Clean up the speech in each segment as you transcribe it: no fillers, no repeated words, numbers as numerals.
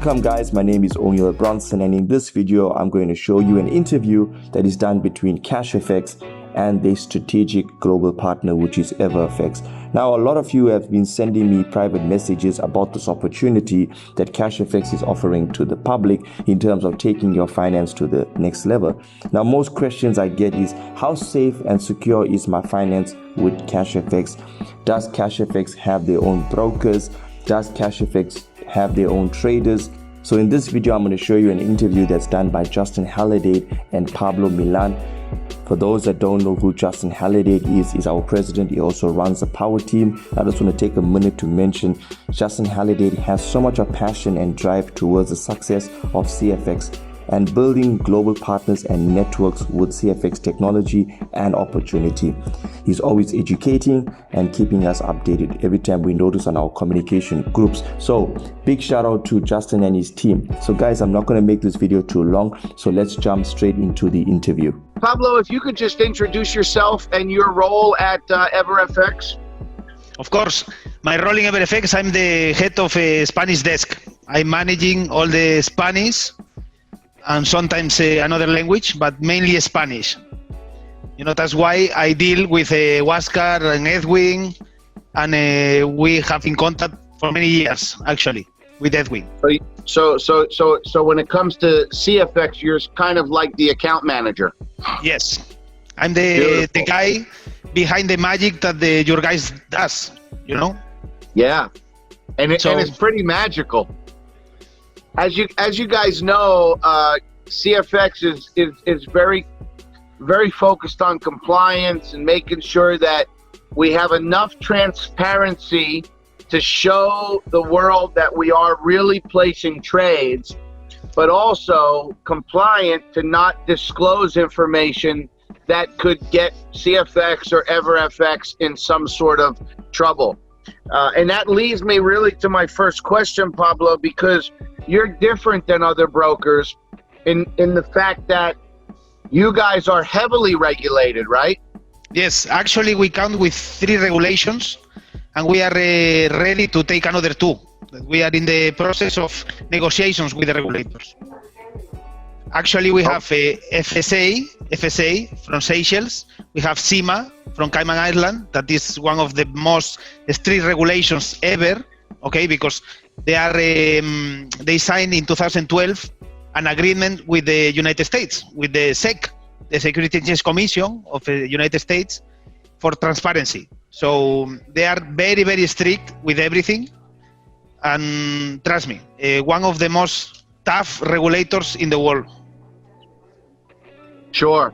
Welcome guys, my name is O'Neill Bronson, and in this video I'm going to show you an interview that is done between CashFX and their strategic global partner, which is EverFX. Now, a lot of you have been sending me private messages about this opportunity that CashFX is offering to the public in terms of taking your finance to the next level. Now, most questions I get is, how safe and secure is my finance with CashFX? Does CashFX have their own brokers? Does CashFX have their own traders? So in this video, I'm going to show you an interview that's done by Justin Halladay and Pablo Millan. For those that don't know who Justin Halladay is, he's our president. He also runs the power team. I just want to take a minute to mention Justin Halladay has so much of passion and drive towards the success of CFX and building global partners and networks with CFX technology and opportunity. He's always educating and keeping us updated every time we notice on our communication groups. So big shout out to Justin and his team. So guys, I'm not going to make this video too long, so let's jump straight into the interview. Pablo, if you could just introduce yourself and your role at EverFX. Of course, my role in EverFX, I'm the head of a Spanish desk. I'm managing all the Spanish and sometimes another language, but mainly Spanish. You know, that's why I deal with Huáscar and Edwin, and we have in contact for many years, actually, with Edwin. So when it comes to CFX, you're kind of like the account manager. Yes, I'm the guy behind the magic that your guys does, you know? Yeah, and it's pretty magical. As you guys know, CFX is very focused on compliance and making sure that we have enough transparency to show the world that we are really placing trades, but also compliant to not disclose information that could get CFX or EverFX in some sort of trouble. And that leads me really to my first question, Pablo, because you're different than other brokers in the fact that you guys are heavily regulated, right? Yes, actually we count with 3 regulations, and we are ready to take another 2. We are in the process of negotiations with the regulators. Actually, we have FSA from Seychelles. We have CIMA from Cayman Island. That is one of the most strict regulations ever. Okay, because they signed in 2012 an agreement with the United States, with the SEC, the Security and Exchange Commission of the United States, for transparency. So they are very, very strict with everything. And trust me, one of the most tough regulators in the world. Sure.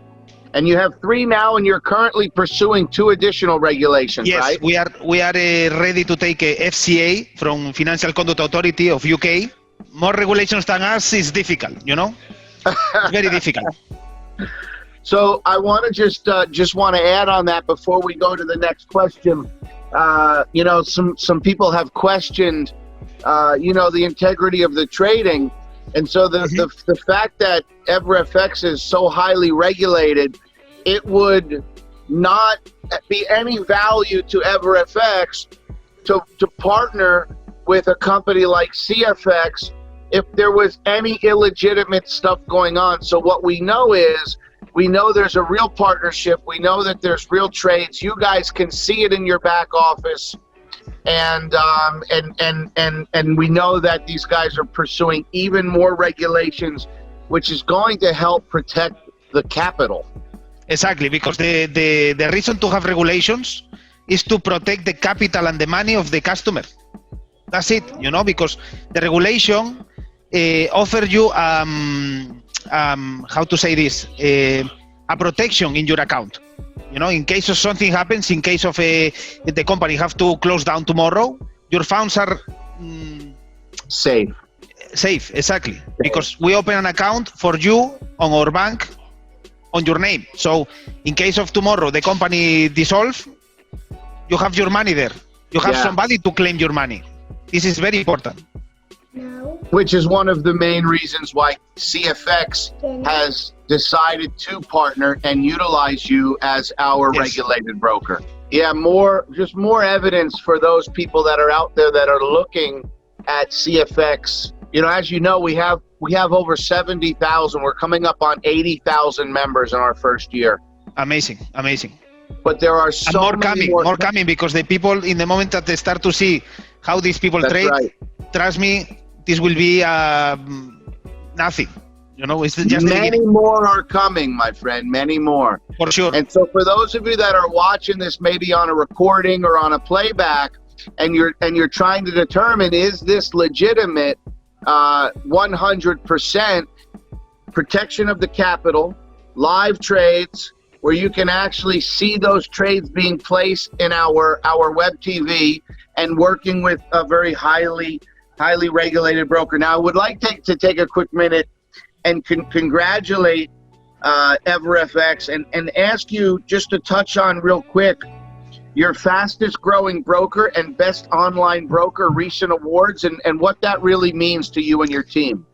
And you have 3 now, and you're currently pursuing 2 additional regulations, yes, right? Yes, we are ready to take a FCA from Financial Conduct Authority of UK. More regulations than us is difficult, you know? It's very difficult. So I want to just want to add on that before we go to the next question. You know, some people have questioned, you know, the integrity of the trading. And so the fact that EverFX is so highly regulated, it would not be any value to EverFX to partner with a company like CFX if there was any illegitimate stuff going on. So what we know is, we know there's a real partnership. We know that there's real trades. You guys can see it in your back office. And we know that these guys are pursuing even more regulations, which is going to help protect the capital. Exactly, because the reason to have regulations is to protect the capital and the money of the customer. That's it, you know, because the regulation offers you, how to say this, a protection in your account. You know, in case of something happens, in case of the company have to close down tomorrow, your funds are safe. Safe, exactly. Because we open an account for you on our bank on your name. So in case of tomorrow the company dissolves, you have your money there. You have somebody to claim your money. This is very important. Which is one of the main reasons why CFX has decided to partner and utilize you as our regulated broker. Yeah, more evidence for those people that are out there that are looking at CFX, as you know, we have over 70,000. We're coming up on 80,000 members in our first year. Amazing. But there are so many more coming, because the people, in the moment that they start to see how these people trade, right. Trust me, this will be nothing. It's just many more are coming, my friend. Many more, for sure. And so, for those of you that are watching this, maybe on a recording or on a playback, and you're trying to determine, is this legitimate? 100% protection of the capital, live trades, where you can actually see those trades being placed in our web TV, and working with a very highly regulated broker. Now, I would like to take a quick minute and congratulate EverFX and ask you just to touch on real quick your fastest growing broker and best online broker recent awards, and what that really means to you and your team.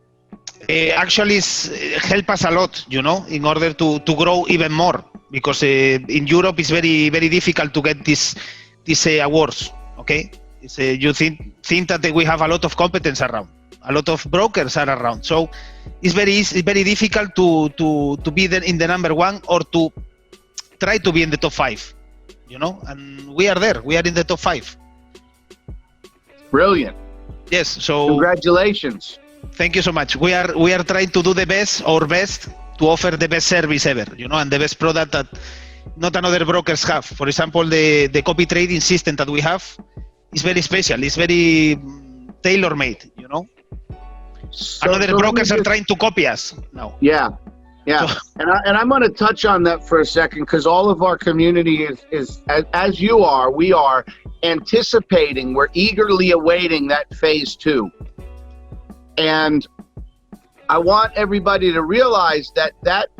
Actually, it's help us a lot, in order to grow even more, because in Europe it's very, very difficult to get these awards. Okay, you think that we have a lot of competence around, a lot of brokers are around, so it's very difficult to be in the number one, or to try to be in the top 5. And we are there. We are in the top 5. Brilliant. Yes. So congratulations. Thank you so much. We are trying to do our best to offer the best service ever, and the best product that not another brokers have. For example, the copy trading system that we have is very special. It's very tailor-made, Another brokers are trying to copy us now. Yeah. So, and I'm going to touch on that for a second, because all of our community is as you are, we are anticipating, we're eagerly awaiting that phase 2. And I want everybody to realize that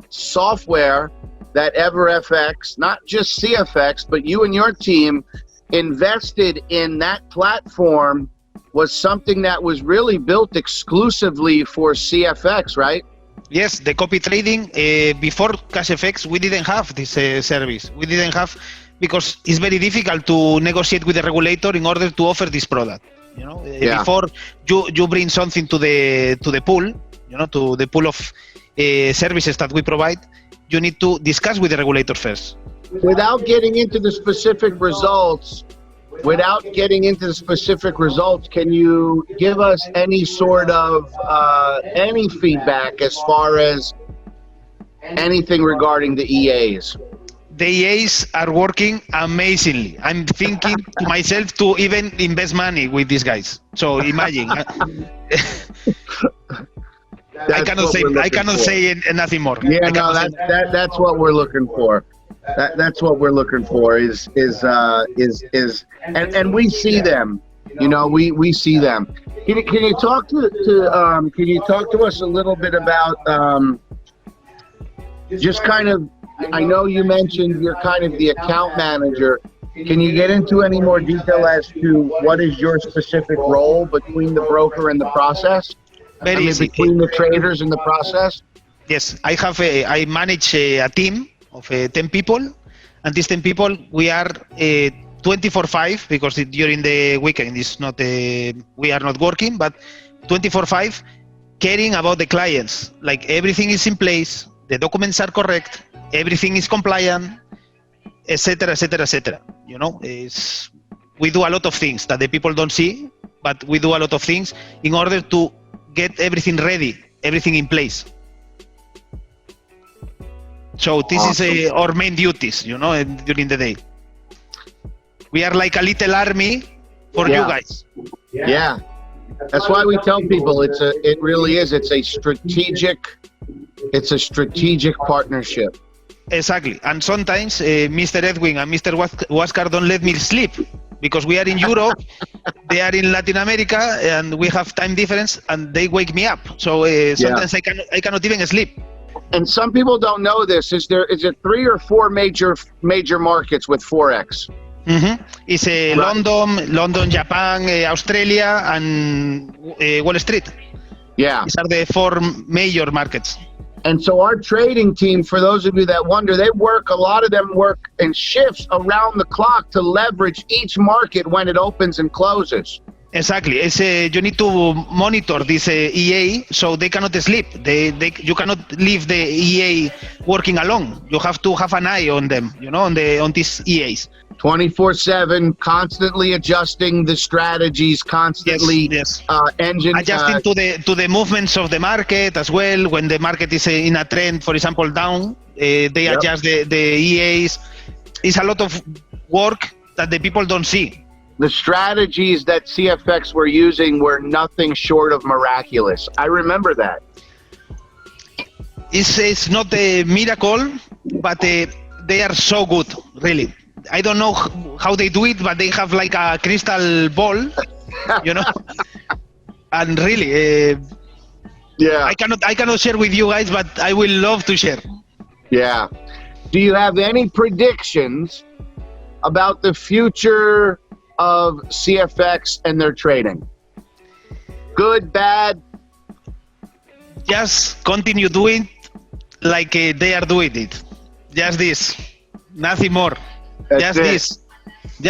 software, that EverFX, not just CFX, but you and your team invested in that platform, was something that was really built exclusively for CFX, right? Yes, the copy trading, before CashFX, we didn't have this service. We didn't have, because it's very difficult to negotiate with the regulator in order to offer this product. Before you bring something to the pool, to the pool of services that we provide, you need to discuss with the regulator first. Without getting into the specific results, can you give us any sort of any feedback as far as anything regarding the EAs? The EAs are working amazingly. I'm thinking to myself to even invest money with these guys. So imagine. I cannot say nothing more. Yeah, no, that's what we're looking for. That's what we're looking for. And we see them. We see them. Can you talk to us a little bit about just kind of? I know you mentioned you're kind of the account manager. Can you get into any more detail as to what is your specific role between the broker and the process? Very easy. Between the traders and the process? Yes, I manage a team of 10 people, and these 10 people, we are 24/5, because during the weekend is not we are not working, but 24/5 caring about the clients. Like, everything is in place, the documents are correct, everything is compliant, etc., etc., etc. We do a lot of things that the people don't see, but we do a lot of things in order to get everything ready, everything in place. So this is our main duties, during the day. We are like a little army for you guys. Yeah, that's why we tell people it's a strategic partnership. Exactly. And sometimes Mr. Edwin and Mr. Huáscar don't let me sleep, because we are in Europe, they are in Latin America, and we have time difference, and they wake me up. So sometimes I cannot even sleep. And some people don't know this. Is there 3 or 4 major markets with forex? Mm-hmm. It's London, Japan, Australia, and Wall Street. Yeah. These are the 4 major markets. And so our trading team, for those of you that wonder, a lot of them work in shifts around the clock to leverage each market when it opens and closes. Exactly. It's you need to monitor this EA so they cannot sleep. You cannot leave the EA working alone. You have to have an eye on them, on these EAs. 24/7, constantly adjusting the strategies, constantly adjusting to the movements of the market as well. When the market is in a trend, for example, down, they adjust the EAs. It's a lot of work that the people don't see. The strategies that CFX were using were nothing short of miraculous. I remember that. It's not a miracle, but they are so good, really. I don't know how they do it, but they have like a crystal ball, and really, I cannot share with you guys, but I will love to share. Yeah. Do you have any predictions about the future of CFX and their trading? Good, bad? Just continue doing like they are doing it. Just this, nothing more. Just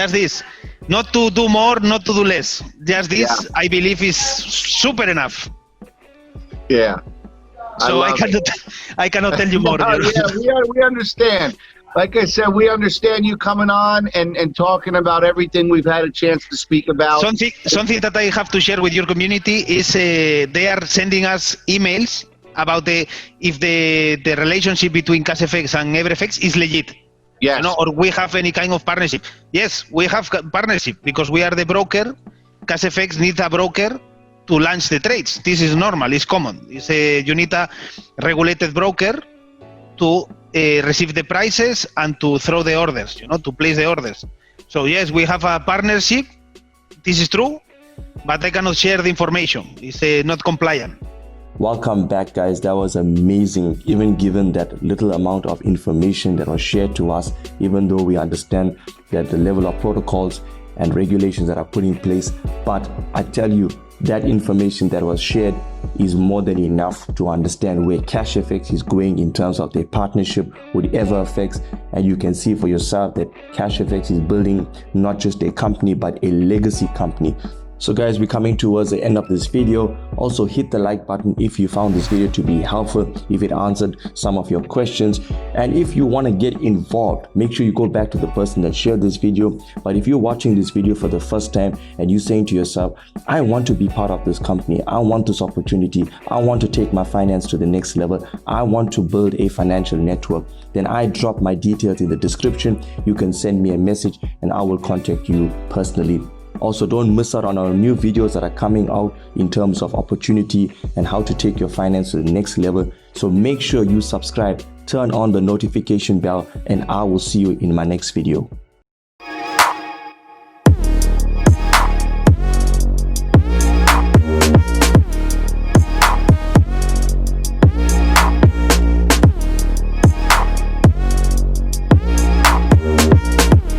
this. Not to do more, not to do less. Just this, I believe, is super enough. Yeah. So I cannot tell you more. We understand. Like I said, we understand you coming on and talking about everything we've had a chance to speak about. Something that I have to share with your community is they are sending us emails about if the relationship between CashFX and EverFX is legit. Yes. Or we have any kind of partnership. Yes, we have partnership because we are the broker. CashFX needs a broker to launch the trades. This is normal. It's common. You need a regulated broker to receive the prices and to throw the orders, to place the orders. So yes, we have a partnership. This is true, but I cannot share the information. It's not compliant. Welcome back, guys. That was amazing, even given that little amount of information that was shared to us, even though we understand that the level of protocols and regulations that are put in place. But I tell you, that information that was shared is more than enough to understand where CashFX is going in terms of their partnership with EverFX. And you can see for yourself that CashFX is building not just a company, but a legacy company. So guys, we're coming towards the end of this video. Also hit the like button if you found this video to be helpful, if it answered some of your questions. And if you want to get involved, make sure you go back to the person that shared this video. But if you're watching this video for the first time and you're saying to yourself, I want to be part of this company, I want this opportunity, I want to take my finance to the next level, I want to build a financial network, then I drop my details in the description. You can send me a message and I will contact you personally. Also, don't miss out on our new videos that are coming out in terms of opportunity and how to take your finance to the next level. So make sure you subscribe, turn on the notification bell, and I will see you in my next video.